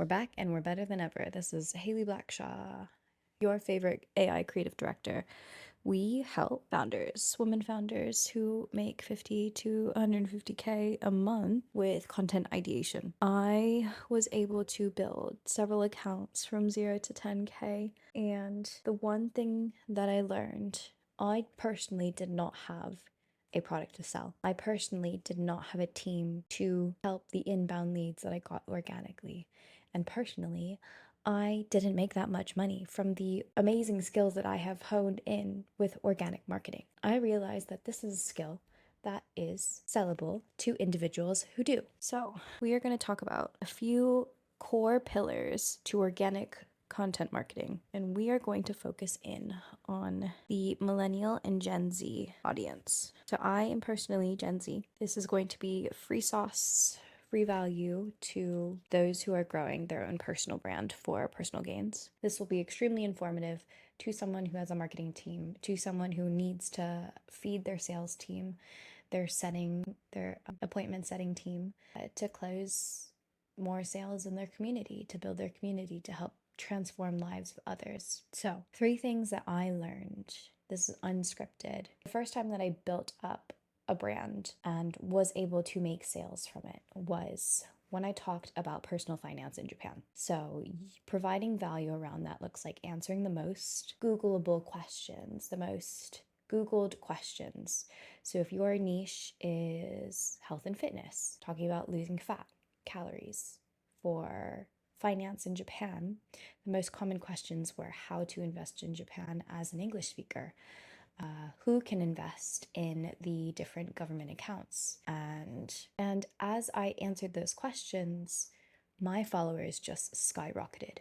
We're back and we're better than ever. This is Haley Blackshaw, your favorite AI creative director. We help founders, women founders who make 50 to 150K a month with content ideation. I was able to build several accounts from 0 to 10K, and the one thing that I learned, I personally did not have a product to sell. I personally did not have a team to help the inbound leads that I got organically. And personally, I didn't make that much money from the amazing skills that I have honed in with organic marketing. I realized that this is a skill that is sellable to individuals who do. So, we are going to talk about a few core pillars to organic content marketing, and we are going to focus in on the millennial and Gen Z audience. So I am personally Gen Z. This is going to be free sauce, free value to those who are growing their own personal brand for personal gains. This will be extremely informative to someone who has a marketing team, to someone who needs to feed their sales team, their appointment setting team, to close more sales in their community, to build their community, to help transform lives of others. So, 3 things that I learned. This is unscripted. The first time that I built up a brand and was able to make sales from it was when I talked about personal finance in Japan. So, providing value around that looks like answering the most Googleable questions, the most Googled questions. So, if your niche is health and fitness, talking about losing fat, calories, for finance in Japan, the most common questions were how to invest in Japan as an English speaker, who can invest in the different government accounts. And as I answered those questions, my followers just skyrocketed.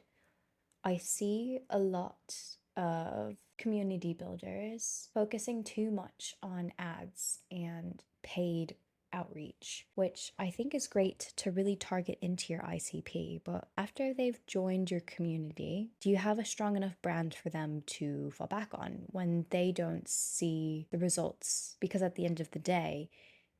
I see a lot of community builders focusing too much on ads and paid outreach, which I think is great to really target into your ICP. But after they've joined your community, do you have a strong enough brand for them to fall back on when they don't see the results? Because at the end of the day,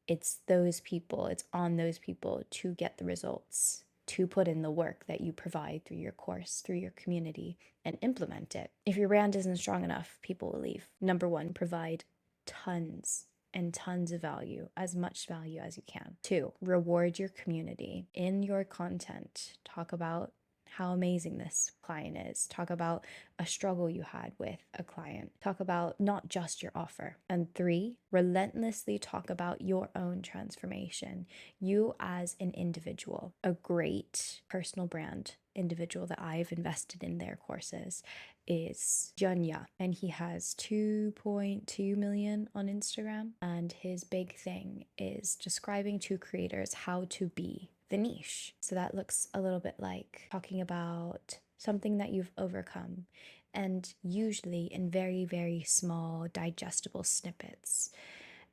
it's on those people to get the results, to put in the work that you provide through your course, through your community, and implement it. If your brand isn't strong enough, people will leave. Number 1, provide tons and tons of value, as much value as you can. 2, reward your community in your content. Talk about how amazing this client is. Talk about a struggle you had with a client. Talk about not just your offer. And 3, relentlessly talk about your own transformation. You as an individual, a great personal brand individual that I've invested in their courses is Junya, and he has 2.2 million on Instagram, and his big thing is describing to creators how to be the niche. So that looks a little bit like talking about something that you've overcome, and usually in very, very small, digestible snippets.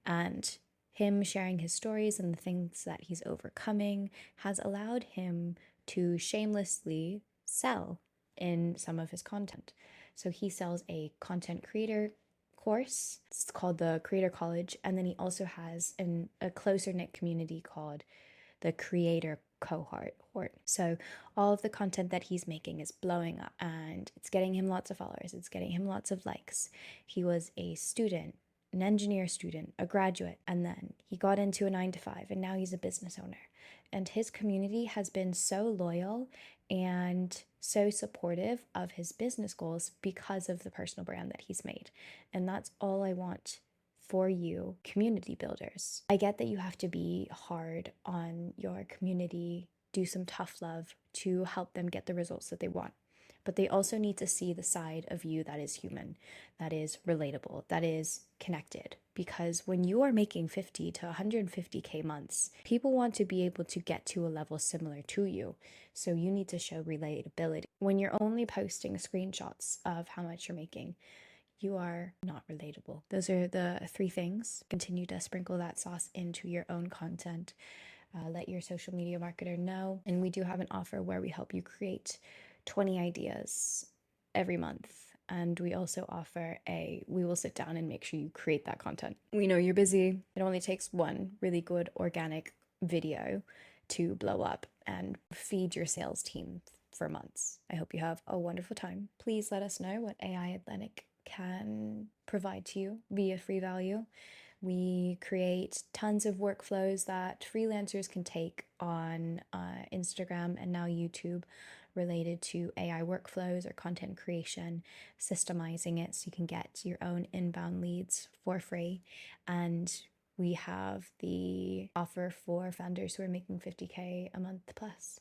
And him sharing his stories and the things that he's overcoming has allowed him to shamelessly sell in some of his content. So he sells a content creator course. It's called the Creator College. And then he also has a closer knit community called the Creator Cohort. So all of the content that he's making is blowing up, and it's getting him lots of followers. It's getting him lots of likes. He was a student, an engineer student, a graduate, and then he got into a 9-to-5, and now he's a business owner. And his community has been so loyal and so supportive of his business goals because of the personal brand that he's made. And that's all I want for you, community builders. I get that you have to be hard on your community, do some tough love to help them get the results that they want. But they also need to see the side of you that is human, that is relatable, that is connected. Because when you are making 50 to 150K months, people want to be able to get to a level similar to you. So you need to show relatability. When you're only posting screenshots of how much you're making, you are not relatable. Those are the 3 things. Continue to sprinkle that sauce into your own content. Let your social media marketer know. And we do have an offer where we help you create 20 ideas every month. And we also offer we will sit down and make sure you create that content. We know you're busy. It only takes one really good organic video to blow up and feed your sales team for months. I hope you have a wonderful time. Please let us know what AI Atlantic can provide to you via free value. We create tons of workflows that freelancers can take on Instagram and now YouTube related to AI workflows or content creation, systemizing it so you can get your own inbound leads for free. And we have the offer for founders who are making 50K a month plus.